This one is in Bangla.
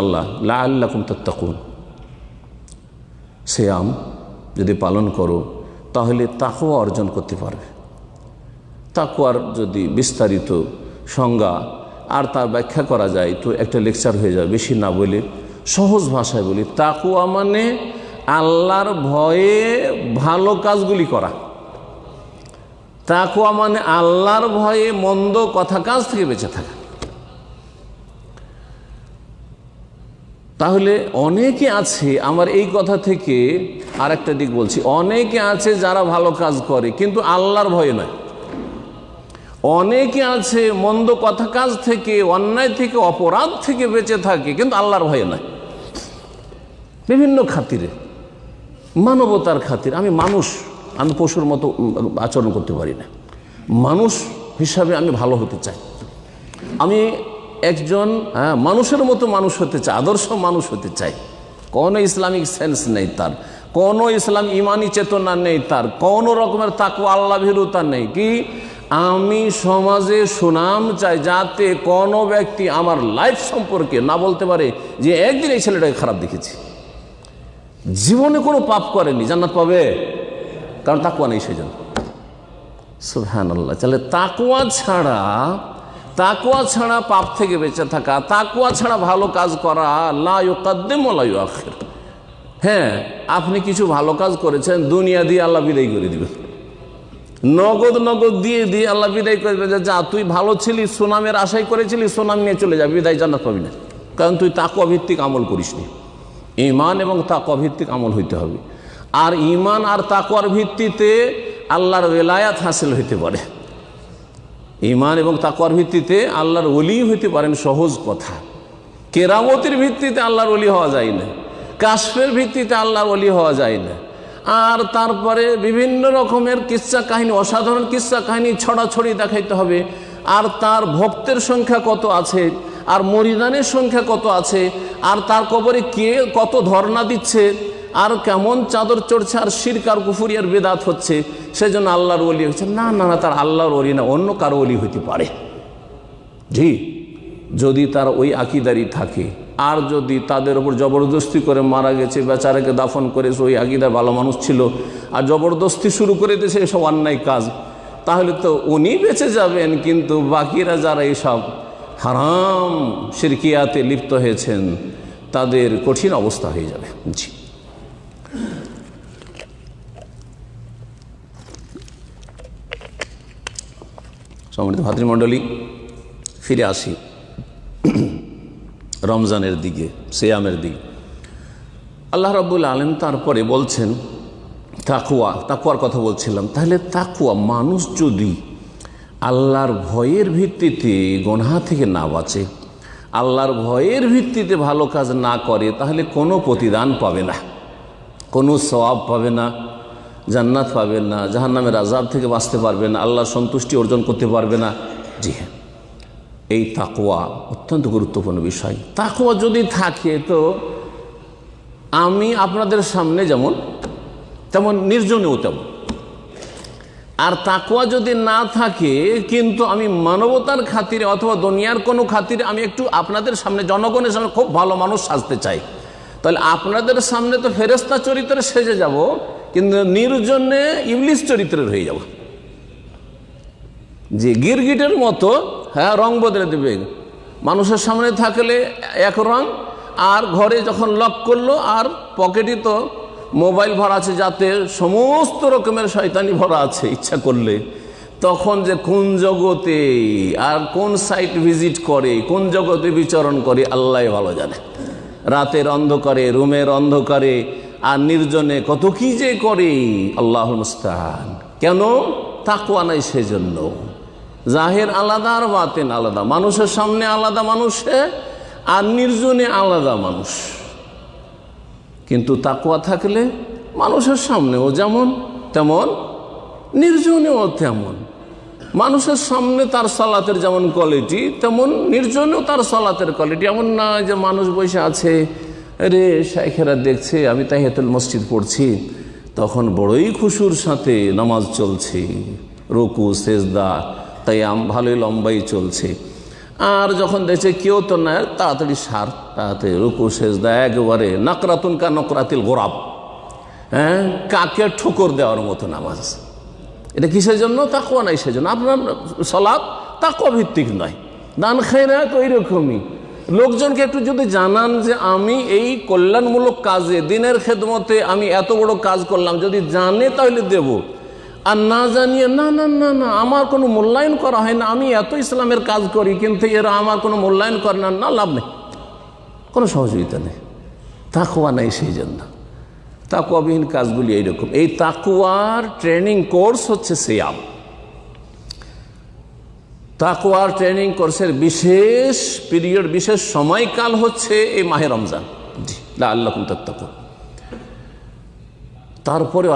আল্লাহ লাআল্লাকুম তাত্তাকুন, সিয়াম যদি পালন করো তাহলে তাকওয়া অর্জন করতে পারবে। তাকওয়ার যদি বিস্তারিত সংজ্ঞা আর তার ব্যাখ্যা করা যায় তো একটা লেকচার হয়ে যাবে। বেশি না বলে সহজ ভাষায় বলি, তাকওয়া মানে আল্লাহর ভয়ে ভালো কাজগুলি করা। তাকওয়া মানে আল্লাহর ভয়ে মন্দ কথা কাজ থেকে বেঁচে থাকা। তাহলে অনেকে আছে, আমার এই কথা থেকে আর একটা দিক বলছি, অনেকে আছে যারা ভালো কাজ করে কিন্তু আল্লাহর ভয়ে নয়। অনেকে আছে মন্দ কথা কাজ থেকে, অন্যায় থেকে, অপরাধ থেকে বেঁচে থাকে কিন্তু আল্লাহর ভয়ে নয়। বিভিন্ন খাতিরে, মানবতার খাতিরে, আমি মানুষ, আমি পশুর মতো আচরণ করতে পারি না, মানুষ হিসাবে আমি ভালো হতে চাই, আমি একজন মানুষের মতো মানুষ হতে চাই, আদর্শ মানুষ হতে চাই। কোনো ইসলামিক সেন্স নেই তার, কোনো ইসলাম ইমানি চেতনা নেই তার, কোনো রকমের তাকওয়া আল্লাহ ভীরুতা নেই। কি আমি সমাজে সুনাম চাই, যাতে কোনো ব্যক্তি আমার লাইফ সম্পর্কে না বলতে পারে যে একদিন এই ছেলেটাকে খারাপ দেখেছি, জীবনে কোনো পাপ করেনি, জান্নাত পাবে, কারণ তাকওয়া নেই সেজন্য। সুবহানাল্লাহ। তাহলে তাকওয়া ছাড়া পাপ থেকে বেঁচে থাকা, তাকওয়া ছাড়া ভালো কাজ করা, লা ইউকাদ্দিম ওয়া লা ইউআখির। হ্যাঁ, আপনি কিছু ভালো কাজ করেছেন, দুনিয়া দিয়ে আল্লাহ বিদায় করে দিবেন, নগদ দিয়ে আল্লাহ বিদায় করে দেবে। যা, তুই ভালো ছিলি, সুনামের আশাই করেছিলি, সুনাম নিয়ে চলে যাবি, বিদায়, জান্নাত পাবি না, কারণ তুই তাকওয়া ভিত্তিক আমল করিসনি। ঈমান এবং তাকওয়া ভিত্তিক আমল হইতে হবে। আর ঈমান আর তাকওয়ার ভিত্তিতে আল্লাহর ওলায়াত হাসিল হইতে পারে। ঈমান এবং তাকওয়ার ভিত্তিতে আল্লাহর ওলি হইতে পারেন, সহজ কথা। কেরামতের ভিত্তিতে আল্লাহর ওলি হওয়া যায় না, কাশফের ভিত্তিতে আল্লাহর ওলি হওয়া যায় না। আর তারপরে বিভিন্ন রকমের কিস্সা কাহিনী, অসাধারণ কিস্সা কাহিনী ছড়াছড়ি দেখাইতে হবে। আর তার ভক্তের সংখ্যা কত আছে, আর মরিদানের সংখ্যা কত আছে, আর তার কবরে কে কত ধর্ণা দিচ্ছে, আর কেমন চাদর চড়ছে, আর শিরক আর কুফরি আর বেদাত হচ্ছে, সেজন্য আল্লাহর ওলি হচ্ছে না। তার আল্লাহর ওলি না, অন্য কারো ওলি হইতে পারে। জি, যদি তার ওই আকিদারি থাকে। আর যদি তাদের উপর জবরদস্তি করে মারা গেছে, বেচারাকে দাফন করেছে, ওই আকিদার ভালো মানুষ ছিল, আর জবরদস্তি শুরু করে দিয়েছে এসব অন্যায় কাজ, তাহলে তো উনি বেঁচে যাবেন, কিন্তু বাকিরা যারা এইসব হারাম শিরকিয়াতে লিপ্ত হয়েছেন তাদের কঠিন অবস্থা হয়ে যাবে। জি, সম্মানিত ভাতৃমণ্ডলী, ফিরে আসি রমজানের দিকে, সিয়ামের দিকে। আল্লাহ রাব্বুল আলামিন তারপরে বলছেন তাকওয়ার কথা বলছিলাম। তাহলে তাকওয়া, মানুষ যদি আল্লাহর ভয়ের ভিত্তিতে গুনাহ থেকে না বাঁচে, আল্লাহর ভয়ের ভিত্তিতে ভালো কাজ না করে, তাহলে কোনো প্রতিদান পাবে না, কোনো সওয়াব পাবে না, জান্নাত পাবে না, জাহান্নামের আযাব থেকে বাঁচতে পারবে না, আল্লাহর সন্তুষ্টি অর্জন করতে পারবে না। জি হ্যাঁ, এই তাকওয়া অত্যন্ত গুরুত্বপূর্ণ বিষয়। তাকওয়া যদি থাকে তো আমি আপনাদের সামনে যেমন তেমন, নির্জনেও তেমন। আর তাকওয়া যদি না থাকে, কিন্তু আমি মানবতার খাতিরে অথবা দুনিয়ার কোনো খাতিরে আমি একটু আপনাদের সামনে, জনগণের সামনে খুব ভালো মানুষ সাজতে চাই, তাহলে আপনাদের সামনে তো ফেরেশতা চরিত্রে সেজে যাব, কিন্তু নির্জনে ইবলিস চরিত্রের হয়ে যাব। যে গিরগিটের মতো, হ্যাঁ, রং বদলে দেবে। মানুষের সামনে থাকলে এক রং, আর ঘরে যখন লক করলো আর পকেটে তো মোবাইল ভরা আছে, যাতে সমস্ত রকমের শয়তানি ভরা আছে, ইচ্ছা করলে তখন যে কোন জগতে আর কোন সাইট ভিজিট করে, কোন জগতে বিচরণ করে আল্লাহ ভালো জানে। রাতের অন্ধকারে, রুমের অন্ধকারে আর নির্জনে কত কি যে করে, আল্লাহুল মুস্তাআন। কেন? তাকওয়া নাই সেজন্য। জাহির আলাদা আর বাতিন আলাদা, মানুষের সামনে আলাদা মানুষে, আর নির্জনে আলাদা মানুষ। কিন্তু তাকওয়া থাকলে মানুষের সামনেও যেমন তেমন, নির্জনেও তেমন। মানুষের সামনে তার সালাতের যেমন কোয়ালিটি, তেমন নির্জনেও তার সালাতের কোয়ালিটি। এমন না যে মানুষ বসে আছে, রে শাইখেরা দেখছে আমি তাহিয়াতুল মসজিদ পড়ছি, তখন বড়ই খুশুর সাথে নামাজ চলছে, রুকু সেজদা কিয়াম ভালোই লম্বাই চলছে। আর যখন দেখছে কেউ তো না, তাড়াতাড়ি সার, তাড়াতাড়ি রুকু সেজদা, একেবারে নাকরাতুন কা নকরাতিল গোরাব, হ্যাঁ, কাকে ঠোকর দেওয়ার মতো নামাজ। এটা কিসের জন্য? তাকওয়া নাই সেজন্য। আপনার সালাত তাকওয়া ভিত্তিক নয়, দান খায়রাত ওই রকমই। লোকজনকে একটু যদি জানান যে আমি এই কল্যাণমূলক কাজে, দিনের খেদমতে আমি এত বড় কাজ করলাম, যদি জানে তাহলে দেব, আর না জানিয়ে না না না না আমার কোনো মূল্যায়ন করা হয় না, আমি এত ইসলামের কাজ করি কিন্তু এরা আমার কোনো মূল্যায়ন করে না, না, লাভ নেই, কোনো সহযোগিতা নেই। তাকওয়া নেই সেই জন্য। তাকওয়াবিহীন কাজগুলি এইরকম। এই তাকওয়ার ট্রেনিং কোর্স হচ্ছে সিয়াম। তাকওয়ার ট্রেনিং কোর্সের বিশেষ পিরিয়ড, বিশেষ সময়কাল হচ্ছে এই মাহে রমজান। জি, লাআল্লাকুম তাত্তাকুন। তারপরে